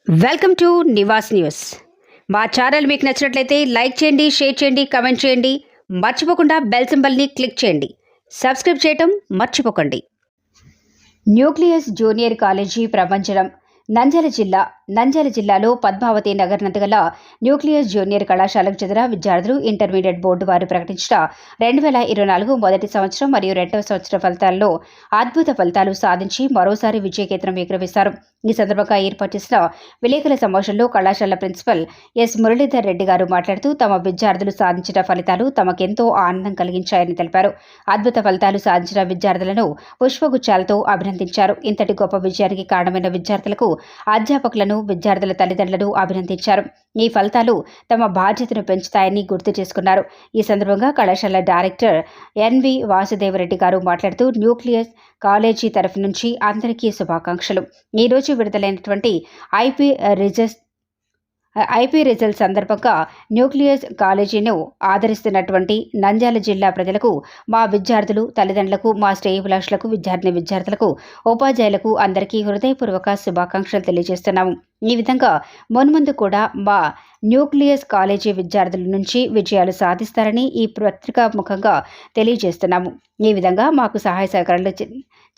Welcome to Nivas news. మా channel మీకు నచ్చినట్లయితే లైక్ చేయండి, షేర్ చేయండి, కమెంట్ చేయండి. మర్చిపోకుండా బెల్ సింబల్ని క్లిక్ చేయండి. సబ్స్క్రైబ్ చేయటం మర్చిపోకండి. న్యూక్లియస్ జూనియర్ కాలేజీ ప్రపంచం నంద్యాల జిల్లాలో పద్మావతి నగర్ నందుగల న్యూక్లియస్ జూనియర్ కళాశాలకు చెందిన విద్యార్థులు ఇంటర్మీడియట్ బోర్డు వారు ప్రకటించిన 2024 మొదటి సంవత్సరం మరియు రెండవ సంవత్సర ఫలితాల్లో అద్భుత ఫలితాలు సాధించి మరోసారి విజయకేతనం ఎగురవేశారు. ఈ సందర్భంగా ఏర్పాటు చేసిన విలేకరుల సమావేశంలో కళాశాల ప్రిన్సిపల్ ఎస్ మురళీధర్ రెడ్డి గారు మాట్లాడుతూ తమ విద్యార్థులు సాధించిన ఫలితాలు తమకెంతో ఆనందం కలిగించాయని తెలిపారు. అద్భుత ఫలితాలు సాధించిన విద్యార్థులను పుష్పగుచ్చాలతో అభినందించారు. ఇంతటి గొప్ప విజయానికి కారణమైన విద్యార్థులకు, అధ్యాపకులను, విద్యార్థుల తల్లిదండ్రులను అభినందించారు. ఈ ఫలితాలు తమ బాధ్యతను పెంచుతాయని గుర్తు చేసుకున్నారు. ఈ సందర్భంగా కళాశాల డైరెక్టర్ ఎన్వి వాసుదేవరెడ్డి గారు మాట్లాడుతూ న్యూక్లియస్ కాలేజీ తరఫు నుంచి అందరికీ శుభాకాంక్షలు. ఈరోజు విడుదలైనటువంటి ఐపీ రిజల్ట్ సందర్భంగా న్యూక్లియస్ కాలేజీను ఆదరిస్తున్నటువంటి నంద్యాల జిల్లా ప్రజలకు, మా విద్యార్థులు, తల్లిదండ్రులకు, మా శ్రేయోభిలాషులకు, విద్యార్థులకు, ఉపాధ్యాయులకు అందరికీ హృదయపూర్వక శుభాకాంక్షలు తెలియజేస్తున్నాము. ఈ విధంగా మున్ముందు కూడా మా న్యూక్లియస్ కాలేజీ విద్యార్థుల నుంచి విజయాలు సాధిస్తారని ఈ పత్రికా ముఖంగా తెలియజేస్తున్నాము. ఈ విధంగా మాకు సహాయ సహకారాలు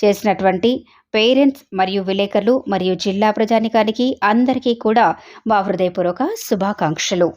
చేసినటువంటి పేరెంట్స్ మరియు విలేకరులు మరియు జిల్లా ప్రజానికానికి అందరికీ కూడా మా హృదయపూర్వక శుభాకాంక్షలు.